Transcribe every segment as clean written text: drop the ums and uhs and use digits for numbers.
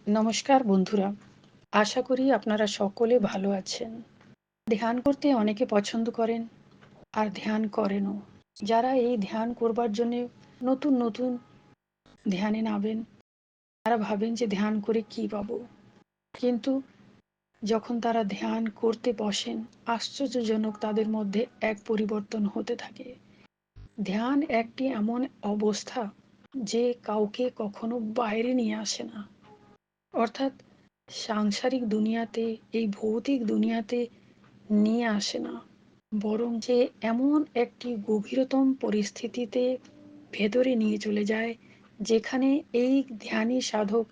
নমস্কার বন্ধুরা, আশা করি আপনারা সকলে ভালো আছেন। ধ্যান করতে অনেকে পছন্দ করেন আর ধ্যান করেনও। যারা এই ধ্যান করবার জন্য নতুন নতুন ধ্যানে নামেন, তারা ভাবেন যে ধ্যান করে কি পাবো, কিন্তু যখন তারা ধ্যান করতে বসেন আশ্চর্যজনক তাদের মধ্যে এক পরিবর্তন হতে থাকে। ধ্যান একটি এমন অবস্থা যে কাউকে কখনো বাইরে নিয়ে আসে না, অর্থাৎ সাংসারিক দুনিয়াতে, এই ভৌতিক দুনিয়াতে নিয়ে আসে না, বরং যে এমন একটি গভীরতম পরিস্থিতিতে ভেতরে নিয়ে চলে যায়, যেখানে এই ধ্যানী সাধক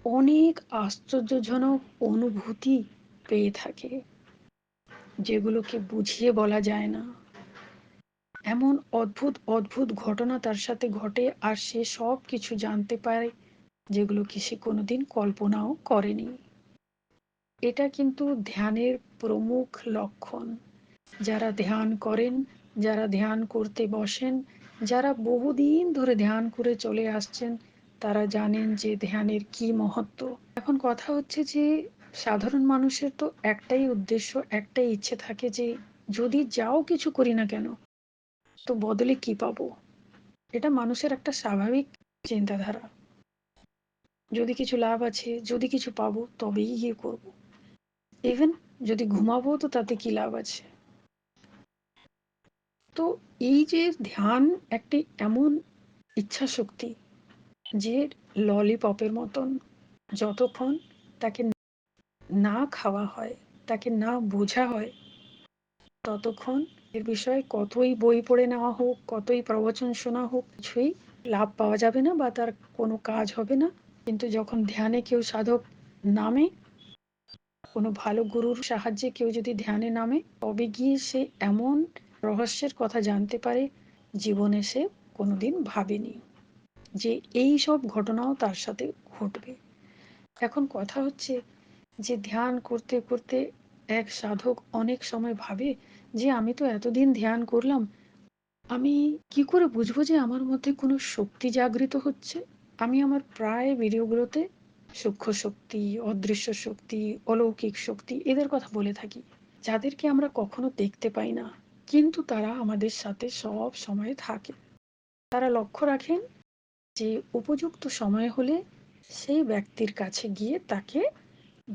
অনেক আশ্চর্যজনক অনুভূতি পেয়ে থাকে, যেগুলোকে বুঝিয়ে বলা যায় না। এমন অদ্ভুত অদ্ভুত ঘটনা তার সাথে ঘটে, আর সে সব কিছু জানতে পারে যেগুলো কি সে কোনোদিন কল্পনাও করেনি। এটা কিন্তু ধ্যানের প্রমুখ লক্ষণ। যারা ধ্যান করেন, যারা ধ্যান করতে বসেন, যারা বহুদিন ধরে ধ্যান করে চলে আসছেন, তারা জানেন যে ধ্যানের কি মহত্ব। এখন কথা হচ্ছে যে সাধারণ মানুষের তো একটাই উদ্দেশ্য, একটাই ইচ্ছে থাকে যে যদি যাও কিছু করি না কেন, তো বদলে কি পাবো। এটা মানুষের একটা স্বাভাবিক চিন্তাধারা। যদি কিছু লাভ আছে, যদি কিছু পাবো তবেই গিয়ে করবো। ইভেন যদি ঘুমাবো তো তাতে কি লাভ আছে। তো এই যে ধ্যান একটি এমন ইচ্ছা শক্তি, যে ললিপপের মতন, যতক্ষণ তাকে না খাওয়া হয়, তাকে না বোঝা হয়, ততক্ষণ এর বিষয়ে কতই বই পড়ে নেওয়া হোক, কতই প্রবচন শোনা হোক, কিছুই লাভ পাওয়া যাবে না বা তার কোনো কাজ হবে না। কিন্তু যখন ধ্যানে কেউ সাধক নামে, কোনো ভালো গুরুর সাহায্যে কেউ যদি ধ্যানে নামে, তবে গিয়ে সে এমন রহস্যের কথা জানতে পারে জীবনে সে কোনোদিন ভাবেনি যে এই সব ঘটনাও তার সাথে ঘটবে। এখন কথা হচ্ছে যে ধ্যান করতে করতে এক সাধক অনেক সময় ভাবে যে আমি তো এতদিন ধ্যান করলাম, আমি কি করে বুঝবো যে আমার মধ্যে কোনো শক্তি জাগৃত হচ্ছে। আমি আমার প্রায় ভিডিওগুলোতে সূক্ষ্ম শক্তি, অদৃশ্য শক্তি, অলৌকিক শক্তি এদের কথা বলে থাকি, যাদেরকে আমরা কখনো দেখতে পাই না, কিন্তু তারা আমাদের সাথে সব সময় থাকে। তারা লক্ষ্য রাখেন যে উপযুক্ত সময় হলে সেই ব্যক্তির কাছে গিয়ে তাকে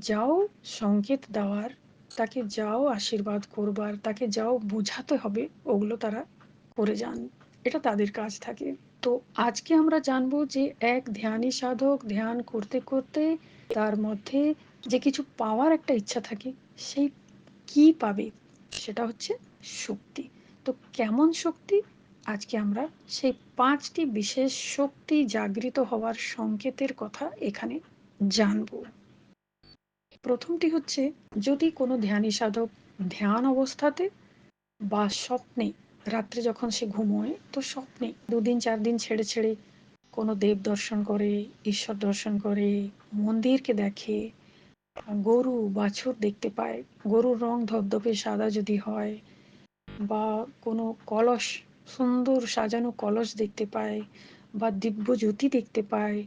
যাও সংকেত দেওয়ার, তাকে যাও আশীর্বাদ করবার, তাকে যাও বুঝাতে হবে, ওগুলো তারা করে যান। এটা তাদের কাজ থাকে। তো আজকে আমরা জানবো যে এক ধ্যানী সাধক ধ্যান করতে করতে তার মধ্যে যে কিছু পাওয়ার একটা ইচ্ছা থাকে, সেই কি পাবে, সেটা হচ্ছে শক্তি। তো কেমন শক্তি, আজকে আমরা সেই 5টি বিশেষ শক্তি জাগৃত হওয়ার সংকেতের কথা এখানে জানবো। প্রথমটি হচ্ছে, যদি কোনো ধ্যানী সাধক ধ্যান অবস্থাতে বা স্বপ্নে, রাত্রে যখন সে ঘুমোয়, তো স্বপ্নে 2 দিন 4 দিন ছেড়ে ছেড়ে কোনো দেব দর্শন করে, ঈশ্বর দর্শন করে, মন্দিরকে দেখে, গরু বাছুর দেখতে পায়, গরুর রং ধবধবে সাদা যদি হয়, বা কোনো কলস, সুন্দর সাজানো কলস দেখতে পায়, বা দিব্য জ্যোতি দেখতে পায়,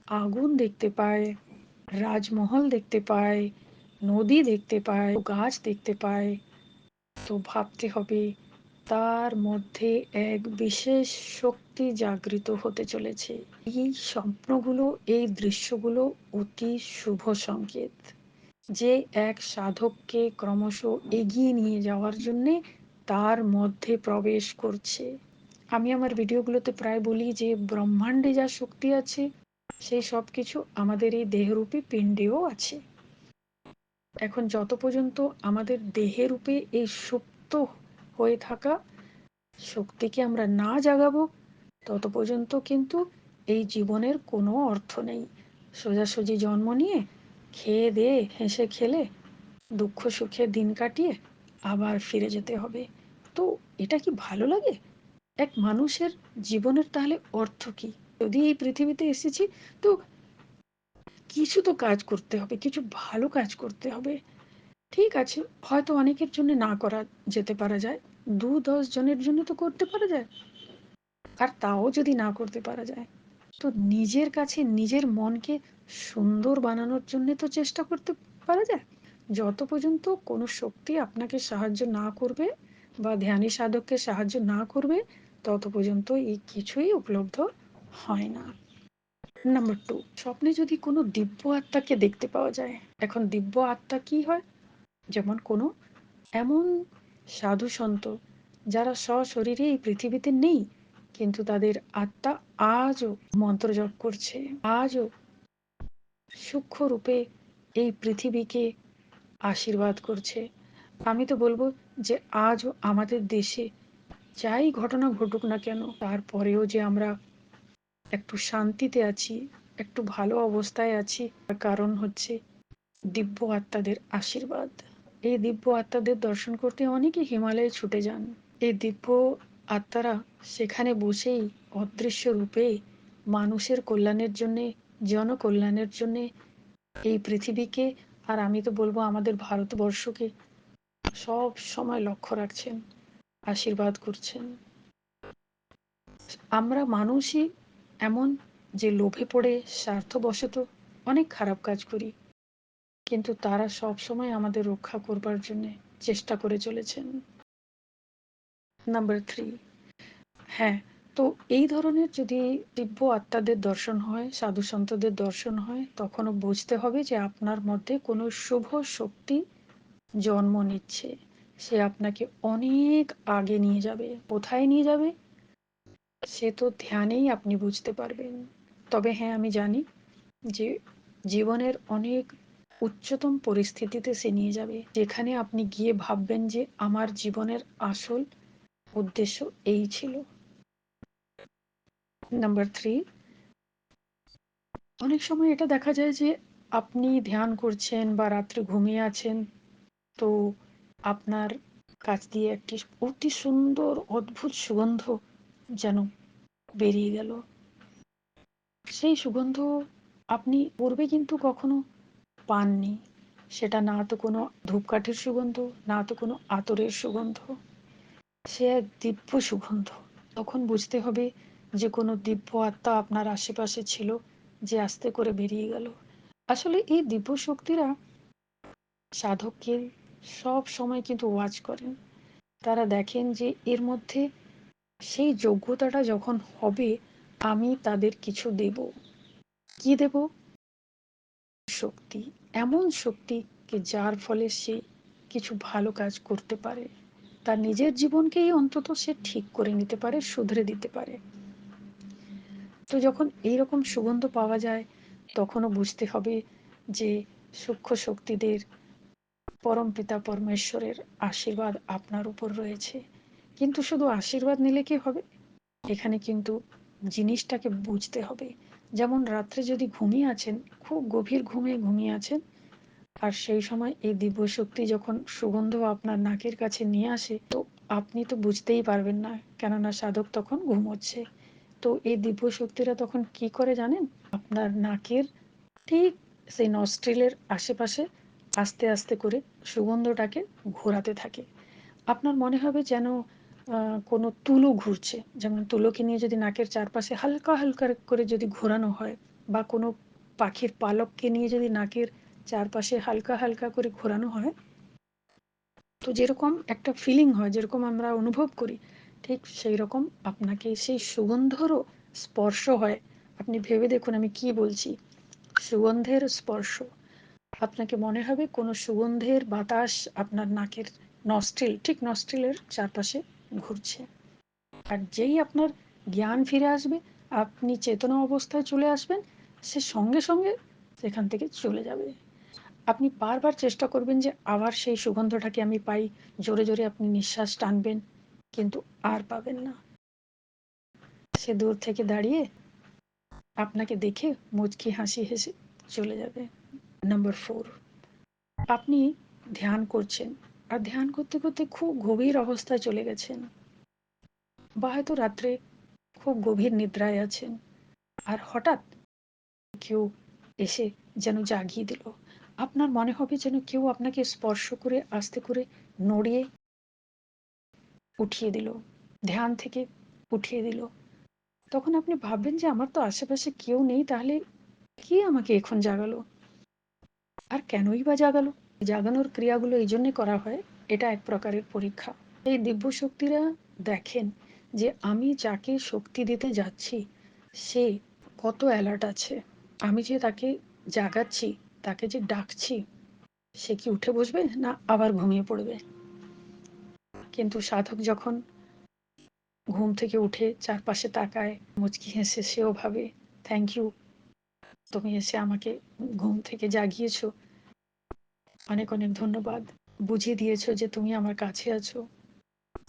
আগুন দেখতে পায়, রাজমহল দেখতে পায়, নদী দেখতে পায়, গাছ দেখতে পায়, তো ভাবতে হবে তার মধ্যে এক বিশেষ শক্তি জাগৃত হতে চলেছে। এই স্বপ্নগুলো, এই দৃশ্যগুলো অতি শুভ সংকেত, যে এক সাধককে ক্রমশ এগিয়ে নিয়ে যাওয়ার জন্যে তার মধ্যে প্রবেশ করছে। আমি আমার ভিডিওগুলোতে প্রায় বলি যে ব্রহ্মাণ্ডে যা শক্তি আছে, সেই সব কিছু আমাদের এই দেহরূপী পিণ্ডেও আছে। এখন যত পর্যন্ত আমাদের দেহের রূপে এই সুপ্ত হয়ে থাকা শক্তিকে আমরা না জাগাবো, তত পর্যন্ত কিন্তু এই জীবনের কোনো অর্থ নেই। সোজাসুজি জন্ম নিয়ে খেয়ে দিয়ে হেসে খেলে দুঃখ সুখে দিন কাটিয়ে আবার ফিরে যেতে হবে। তো এটা কি ভালো লাগে? এক মানুষের জীবনের তাহলে অর্থ কি? যদি এই পৃথিবীতে এসেছি, তো কিছু তো কাজ করতে হবে, কিছু ভালো কাজ করতে হবে। ঠিক আছে, হয়তো অনেকের জন্য না করা যেতে পারা যায়, 2-10 জনের জন্য তো করতে পারা যায়। আর তাও যদি না করতে পারা যায়, তো নিজের কাছে নিজের মনকে সুন্দর বানানোর জন্য তো চেষ্টা করতে পারা যায়। যত পর্যন্ত কোনো শক্তি আপনাকে সাহায্য না করবে বা ধ্যানী সাধককে সাহায্য না করবে, তত পর্যন্ত এই কিছুই উপলব্ধ হয় না। নাম্বার 2, স্বপ্নে যদি কোনো দিব্য আত্মাকে দেখতে পাওয়া যায়। এখন দিব্য আত্মা কি হয়? যেমন কোনো এমন সাধু সন্ত যারা সশরীরে এই পৃথিবীতে নেই, কিন্তু তাদের আত্মা আজও মন্ত্র জপ করছে, আজও সূক্ষ্ম রূপে এই পৃথিবীকে আশীর্বাদ করছে। আমি তো বলবো যে আজও আমাদের দেশে যাই ঘটনা ঘটুক না কেন, তারপরেও যে আমরা একটু শান্তিতে আছি, একটু ভালো অবস্থায় আছি, তার কারণ হচ্ছে দিব্য আত্মাদের আশীর্বাদ। এই দিব্য আত্মাদের দর্শন করতে অনেকে হিমালয়ে ছুটে যান। এই দিব্য আত্মারা সেখানে বসেই অদৃশ্য রূপে মানুষের কল্যাণের জন্যে, জনকল্যাণের জন্যে এই পৃথিবীকে, আর আমি তো বলবো আমাদের ভারতবর্ষকে সব সময় লক্ষ্য রাখছেন, আশীর্বাদ করছেন। আমরা মানুষই এমন যে লোভে পড়ে স্বার্থবশত অনেক খারাপ কাজ করি, কিন্তু তারা সব সময় আমাদের রক্ষা করবার জন্য চেষ্টা করে চলেছেন। নাম্বার 3, হ্যাঁ, তো এই ধরনের যদি দিব্য আত্মাদের দর্শন হয়, সাধু সন্তদের দর্শন হয়, তখনও বুঝতে হবে যে আপনার মধ্যে কোনো শুভ শক্তি জন্ম নিচ্ছে। সে আপনাকে অনেক আগে নিয়ে যাবে। কোথায় নিয়ে যাবে সে তো ধ্যানেই আপনি বুঝতে পারবেন। তবে হ্যাঁ, আমি জানি যে জীবনের অনেক উচ্চতম পরিস্থিতিতে সে নিয়ে যাবে, যেখানে আপনি গিয়ে ভাববেন যে আমার জীবনের আসল উদ্দেশ্য এই ছিল। নাম্বার 3, অনেক সময় এটা দেখা যায় যে আপনি ধ্যান করছেন বা রাত্রে ঘুমিয়ে আছেন, তো আপনার কাছ দিয়ে একটি অতি সুন্দর অদ্ভুত সুগন্ধ যেন বেরিয়ে গেল। সেই সুগন্ধ আপনি পূর্বে কিন্তু কখনো পাননি। সেটা না তো কোনো ধূপকাঠির সুগন্ধ, না তো কোনো আতরের সুগন্ধ, সে এক দিব্য সুগন্ধ। তখন বুঝতে হবে যে কোনো দিব্য আত্মা আপনার আশেপাশে ছিল, যে আস্তে করে বেরিয়ে গেল। আসলে এই দিব্য শক্তিরা সাধককে সব সময় কিন্তু ওয়াচ করেন। তারা দেখেন যে এর মধ্যে সেই যোগ্যতাটা যখন হবে, আমি তাদের কিছু দেব। কি দেব? শক্তি, এমন শক্তি যার ফলে সে কিছু ভালো কাজ করতে পারে, তার নিজের জীবনকেই অন্তত সে ঠিক করে নিতে পারে, শুধরে দিতে পারে। তো যখন এইরকম সুগন্ধ পাওয়া যায়, তখনও বুঝতে হবে যে সূক্ষ্ম শক্তিদের, পরমপিতা পরমেশ্বরের আশীর্বাদ আপনার উপর রয়েছে। কিন্তু শুধু আশীর্বাদ নিলে কি হবে? এখানে কিন্তু জিনিসটাকে বুঝতে হবে। যেমন রাত্রে যদি ঘুমিয়ে আছেন, খুব গভীর ঘুমে ঘুমিয়ে আছেন, আর সেই সময় এই দিব্য শক্তি যখন সুগন্ধ আপনার নাকের কাছে নিয়ে আসে, তো আপনি তো বুঝতেই পারবেন না, কেননা সাধক তখন ঘুমোচ্ছে। তো এই দিব্য শক্তিরা তখন কি করে জানেন? আপনার নাকের ঠিক সেই নস্ট্রিলের আশেপাশে আস্তে আস্তে করে সুগন্ধটাকে ঘোরাতে থাকে। আপনার মনে হবে যেন কোনো তুলো ঘুরছে। যেমন তুলোকে নিয়ে যদি নাকের চারপাশে হালকা হালকা করে যদি ঘোরানো হয়, বা কোনো পাখির পালককে নিয়ে যদি নাকের চারপাশে হালকা হালকা করে ঘোরানো হয়, তো যেরকম একটা ফিলিং হয়, যেরকম আমরা অনুভব করি, ঠিক সেই রকম আপনাকে সেই সুগন্ধরও স্পর্শ হয়। আপনি ভেবে দেখুন আমি কি বলছি। সুগন্ধের স্পর্শ, আপনাকে মনে হবে কোনো সুগন্ধের বাতাস আপনার নাকের নস্ট্রিল, ঠিক নস্ট্রিলের চারপাশে ঘুরছে। আর যেই আপনার জ্ঞান ফিরে আসবে, আপনি চেতনা অবস্থায় চলে আসবেন, সে সঙ্গে সঙ্গে সেখান থেকে চলে যাবে। আপনি বারবার চেষ্টা করবেন যে আবার সেই সুগন্ধটাকে আমি পাই, জোরে জোরে আপনি নিঃশ্বাস টানবেন, কিন্তু আর পাবেন না। সে দূর থেকে দাঁড়িয়ে আপনাকে দেখে মুচকি হাসি হেসে চলে যাবে। নাম্বার 4, আপনি ধ্যান করছেন, আর ধ্যান করতে করতে খুব গভীর অবস্থায় চলে গেছেন, বা হয়তো রাত্রে খুব গভীর নিদ্রায় আছেন, আর হঠাৎ কেউ এসে যেন জাগিয়ে দিল। আপনার মনে হবে যেন কেউ আপনাকে স্পর্শ করে আস্তে করে নড়িয়ে উঠিয়ে দিল, ধ্যান থেকে উঠিয়ে দিল। তখন আপনি ভাববেন যে আমার তো আশেপাশে কেউ নেই, তাহলে কে আমাকে এখন জাগালো, আর কেনই বা জাগালো? জাগানোর ক্রিয়াগুলো এই জন্যে করা হয়, এটা এক প্রকারের পরীক্ষা। এই দিব্য শক্তিরা দেখেন যে আমি যাকে শক্তি দিতে যাচ্ছি সে কত অ্যালার্ট আছে। আমি যে তাকে জাগাচ্ছি, তাকে যে ডাকছি, সে কি উঠে বসবে না আবার ঘুমিয়ে পড়বে? কিন্তু সাধক যখন ঘুম থেকে উঠে চারপাশে তাকায়, মুচকি হেসে সেও ভাবে, থ্যাংক ইউ, তুমি এসে আমাকে ঘুম থেকে জাগিয়েছো, অনেক অনেক ধন্যবাদ, বুঝিয়ে দিয়েছো যে তুমি আমার কাছে আছো,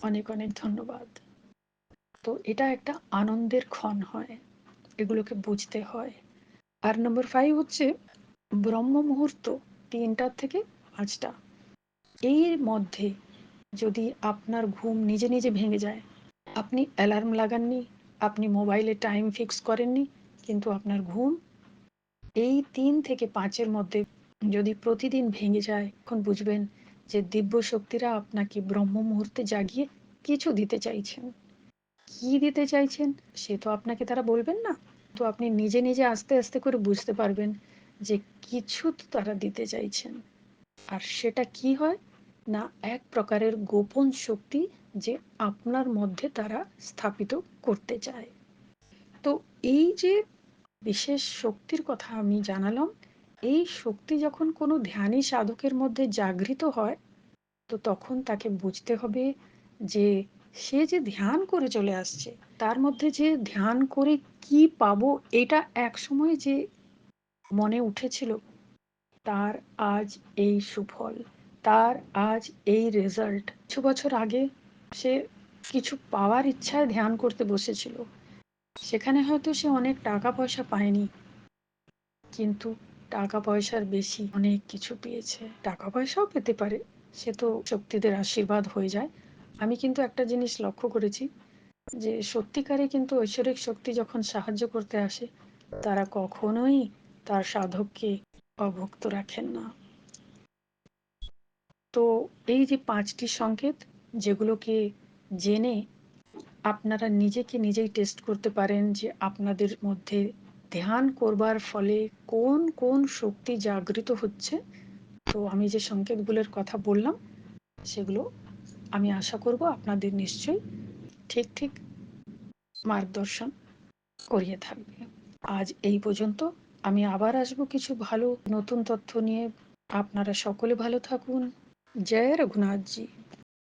অনেক অনেক ধন্যবাদ। তো এটা একটা আনন্দের ক্ষণ হয়, এগুলোকে বুঝতে হয়। আর নম্বর 5 হচ্ছে ব্রহ্ম মুহূর্ত, 3টা থেকে 5টা, এর মধ্যে যদি আপনার ঘুম নিজে নিজে ভেঙে যায়, আপনি অ্যালার্ম লাগাননি, আপনি মোবাইলে টাইম ফিক্স করেননি, কিন্তু আপনার ঘুম এই 3 থেকে 5-এর মধ্যে যদি প্রতিদিন ভেঙে যায়, তখন বুঝবেন যে দিব্য শক্তিরা আপনাকে ব্রহ্ম মুহূর্তে জাগিয়ে কিছু দিতে চাইছেন। কি দিতে চাইছেন সে তো আপনাকে তারা বলবেন না, তো আপনি নিজে নিজে আস্তে আস্তে করে বুঝতে পারবেন যে কিছু তো তারা দিতে চাইছেন। আর সেটা কি হয় না, এক প্রকারের গোপন শক্তি যে আপনার মধ্যে তারা স্থাপিত করতে চায়। তো এই যে বিশেষ শক্তির কথা আমি জানালাম, এই শক্তি যখন কোনো ধ্যানী সাধকের মধ্যে জাগৃত হয়, তো তখন তাকে বুঝতে হবে যে সে যে ধ্যান করে চলে আসছে, তার মধ্যে যে ধ্যান করে কি পাবো, এটা এক সময় যে মনে উঠেছিল, তার আজ এই সুফল, তার আজ এই রেজাল্ট। কিছু বছর আগে সে কিছু পাওয়ার ইচ্ছায় ধ্যান করতে বসেছিল, সেখানে হয়তো সে অনেক টাকা পয়সা পায়নি, কিন্তু টাকা পয়সার বেশি অনেক কিছু পেয়েছে। টাকা পয়সাও পেতে পারে, সে তো শক্তিদের আশীর্বাদ হয়ে যায়। আমি কিন্তু একটা জিনিস লক্ষ্য করেছি, যে সত্যিকারে কিন্তু ঐশ্বরিক শক্তি যখন সাহায্য করতে আসে, তারা কখনোই তার সাধককে অভুক্ত রাখেন না। তো এই যে 5টি সংকেত, যেগুলোকে জেনে আপনারা নিজেকে নিজেই টেস্ট করতে পারেন যে আপনাদের মধ্যে ধ্যান করবার ফলে কোন কোন শক্তি জাগৃত হচ্ছে। তো আমি যে সংকেতগুলোর কথা বললাম, সেগুলো আমি আশা করব আপনাদের নিশ্চয়ই ঠিক ঠিক মার্গদর্শন করিয়ে থাকবে। আজ এই পর্যন্ত। আমি আবার আসবো কিছু ভালো নতুন তথ্য নিয়ে। আপনারা সকলে ভালো থাকুন। জয় রঘুনাথজি।